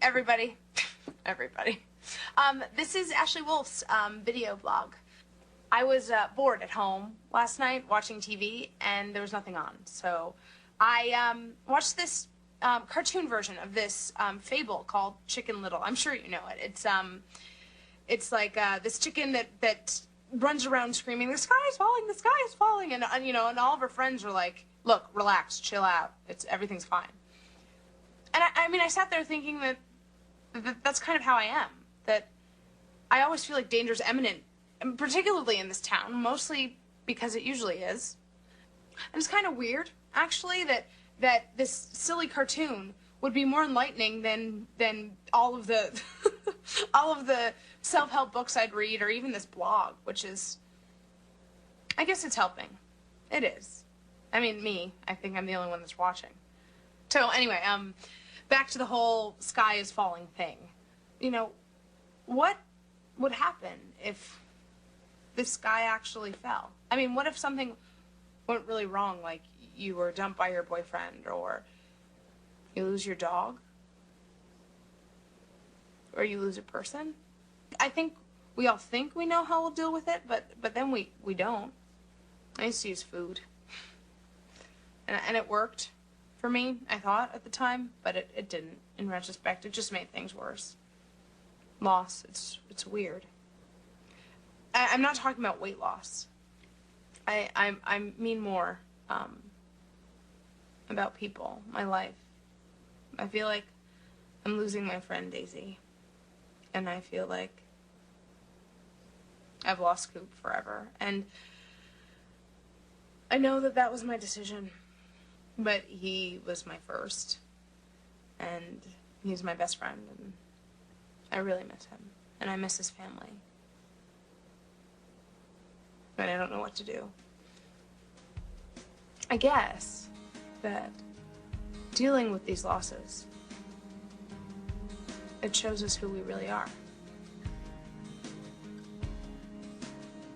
everybody. Everybody. This is Ashley Wolf's video blog. I was bored at home last night watching TV, and there was nothing on. So I watched this cartoon version of this fable called Chicken Little. I'm sure you know it. It's like this chicken that runs around screaming, "The sky is falling! The sky is falling!" And you know, and all of her friends are like, "Look, relax, chill out. Everything's fine." And I mean, I sat there thinking that that's kind of how I am. That I always feel like danger's imminent, and particularly in this town, mostly because it usually is. And it's kind of weird, actually, that this silly cartoon would be more enlightening than all of the all of the self-help books I'd read, or even this blog, which is, I guess it's helping. It is. I mean, I think I'm the only one that's watching. So anyway, back to the whole sky is falling thing. You know, what would happen if the sky actually fell? I mean, what if something went really wrong, like you were dumped by your boyfriend, or you lose your dog, or you lose a person? I think we all think we know how we'll deal with it, but then we don't. I used to use food, and it worked for me, I thought, at the time, but it didn't. In retrospect, it just made things worse. Loss, it's weird. I'm not talking about weight loss. I mean more about people, my life. I feel like I'm losing my friend Daisy, and I feel like I've lost Coop forever. And I know that was my decision, but he was my first, and he's my best friend, and I really miss him, and I miss his family. But I don't know what to do. I guess that dealing with these losses, it shows us who we really are.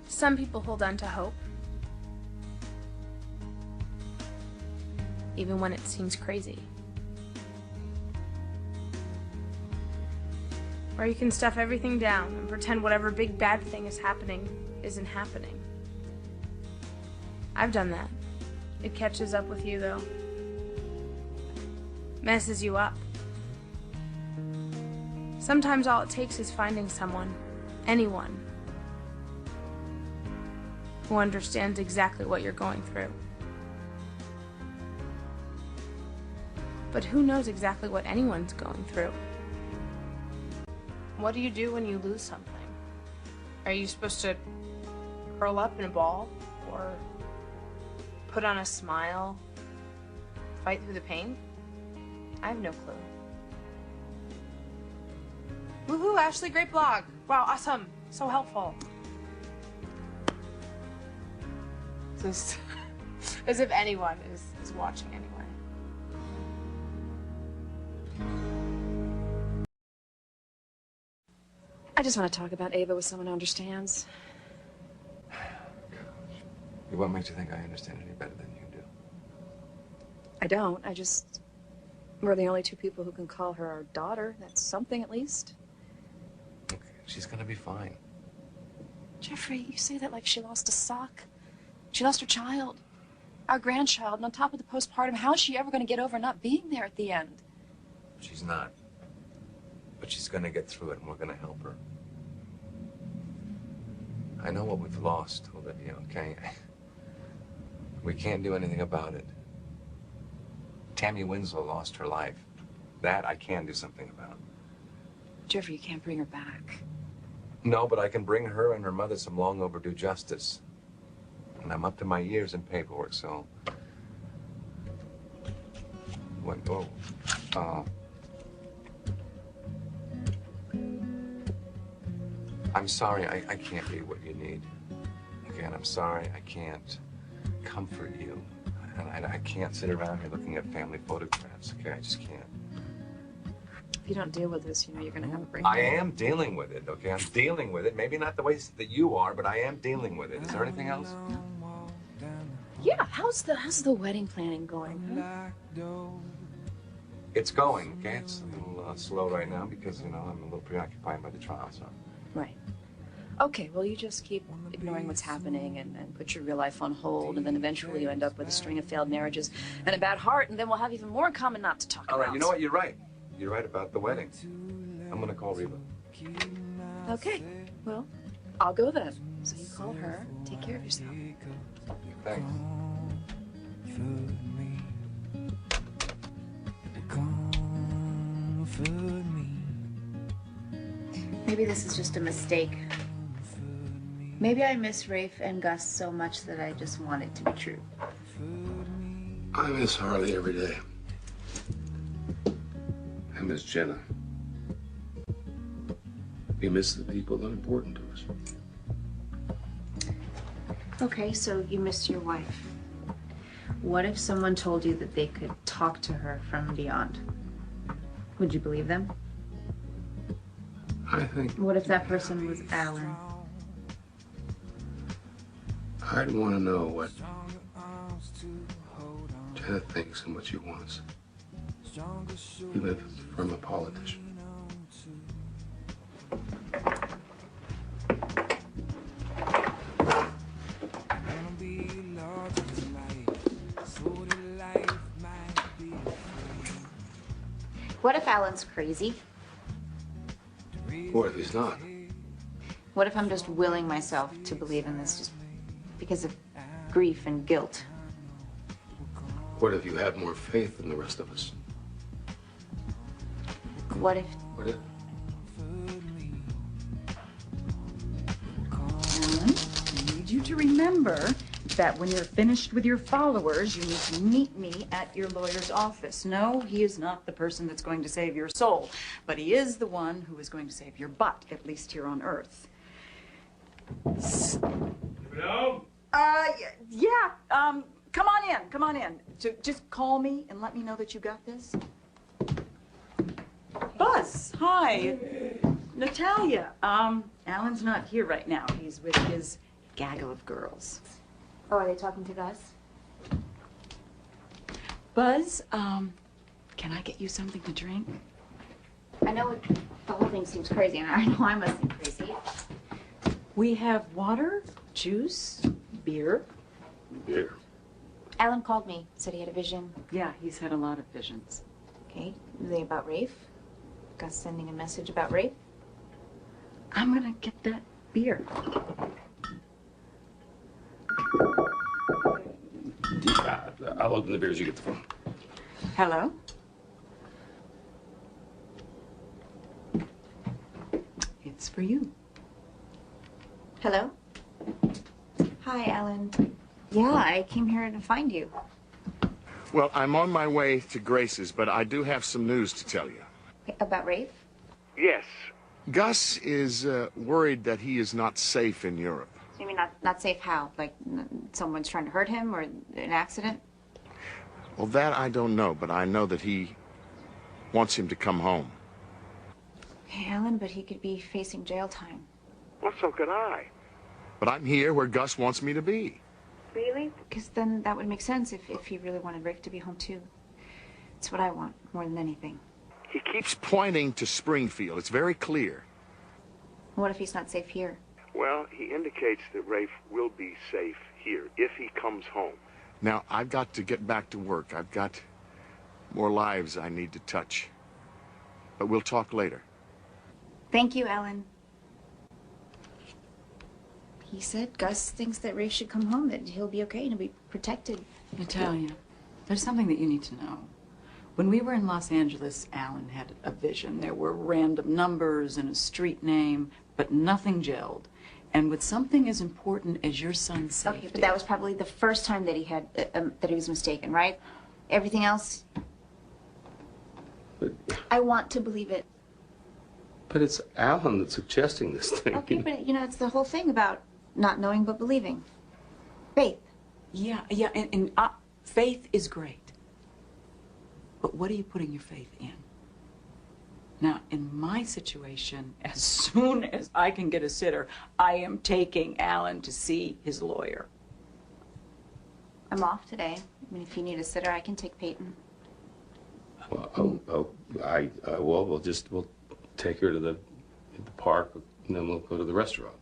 Some people hold on to hope, even when it seems crazy. Or you can stuff everything down and pretend whatever big bad thing is happening isn't happening. I've done that. It catches up with you, though. Messes you up. Sometimes all it takes is finding someone, anyone, who understands exactly what you're going through. But who knows exactly what anyone's going through? What do you do when you lose something? Are you supposed to curl up in a ball, or put on a smile, fight through the pain? I have no clue. Woohoo, Ashley, great blog. Wow, awesome. So helpful. Just as if anyone is watching anyway. I just want to talk about Ava with someone who understands. What makes you think I understand any better than you do? I don't. We're the only two people who can call her our daughter. That's something, at least. Okay, she's gonna be fine. Jeffrey, you say that like she lost a sock. She lost her child, our grandchild, and on top of the postpartum, how is she ever going to get over not being there at the end? She's not. But she's gonna get through it, and we're gonna help her. I know what we've lost, Olivia, okay? We can't do anything about it. Tammy Winslow lost her life. That I can do something about. Jeffrey, you can't bring her back. No, but I can bring her and her mother some long overdue justice. And I'm up to my ears in paperwork, so... Wait, oh. I'm sorry, I can't be what you need. Again, I'm sorry, I can't comfort you. And I can't sit around here looking at family photographs, okay? I just can't. If you don't deal with this, you know you're going to have a brain. I am dealing with it, okay? I'm dealing with it. Maybe not the way that you are, but I am dealing with it. Is there anything else? Yeah, how's the wedding planning going? Huh? It's going, okay? It's a little slow right now because, I'm a little preoccupied by the trial, so. Right. Okay, well, you just keep ignoring what's happening and put your real life on hold, and then eventually you end up with a string of failed marriages and a bad heart, and then we'll have even more in common not to talk about. All right, you know what? You're right. You're right about the wedding. I'm going to call Reba. Okay, well, I'll go then. So you call her, take care of yourself. Thanks. Maybe this is just a mistake. Maybe I miss Rafe and Gus so much that I just want it to be true. I miss Harley every day. I miss Jenna. We miss the people that are important to us. Okay, so you miss your wife. What if someone told you that they could talk to her from beyond? Would you believe them? I think What if that person was Alan? I'd want to know what Jenna thinks and what she wants. Even if it's from a politician. What if Alan's crazy? Or if he's not. What if I'm just willing myself to believe in this just because of grief and guilt? What if you have more faith than the rest of us? What if... What if? Alan, I need you to remember that when you're finished with your followers, you need to meet me at your lawyer's office. No, he is not the person that's going to save your soul, but he is the one who is going to save your butt, at least here on Earth. Hello? Yeah, come on in. So just call me and let me know that you got this. Buzz, hi. Natalia. Alan's not here right now. He's with his gaggle of girls. Oh, are they talking to Gus? Buzz, can I get you something to drink? I know the whole thing seems crazy, and I know I must seem crazy. We have water, juice, beer. Beer. Alan called me, said he had a vision. Yeah, he's had a lot of visions. Okay, are they about Rafe? Gus sending a message about Rafe? I'm gonna get that beer. I'll open the beer as you get the phone. Hello? It's for you. Hello? Hi, Alan. Yeah, I came here to find you. Well, I'm on my way to Grace's, but I do have some news to tell you. About Rafe? Yes. Gus is worried that he is not safe in Europe. You mean not safe how? Like someone's trying to hurt him or an accident? Well, that I don't know, but I know that he wants him to come home. Hey, Alan, but he could be facing jail time. Well, so could I. But I'm here where Gus wants me to be. Really? Because then that would make sense if he really wanted Rafe to be home too. It's what I want more than anything. He keeps pointing to Springfield. It's very clear. What if he's not safe here? Well, he indicates that Rafe will be safe here if he comes home. Now, I've got to get back to work. I've got more lives I need to touch. But we'll talk later. Thank you, Alan. He said Gus thinks that Rafe should come home, that he'll be okay and he'll be protected. Natalia, there's something that you need to know. When we were in Los Angeles, Alan had a vision. There were random numbers and a street name, but nothing gelled. And with something as important as your son's safety... Okay, but that was probably the first time that he had, that he was mistaken, right? Everything else? But, I want to believe it. but it's Alan that's suggesting this thing. Okay, but it's the whole thing about not knowing but believing. Faith. Yeah, and faith is great. But what are you putting your faith in? Now, in my situation, as soon as I can get a sitter, I am taking Alan to see his lawyer. I'm off today. I mean, if you need a sitter, I can take Peyton. Well, we'll take her to the park, and then we'll go to the restaurant.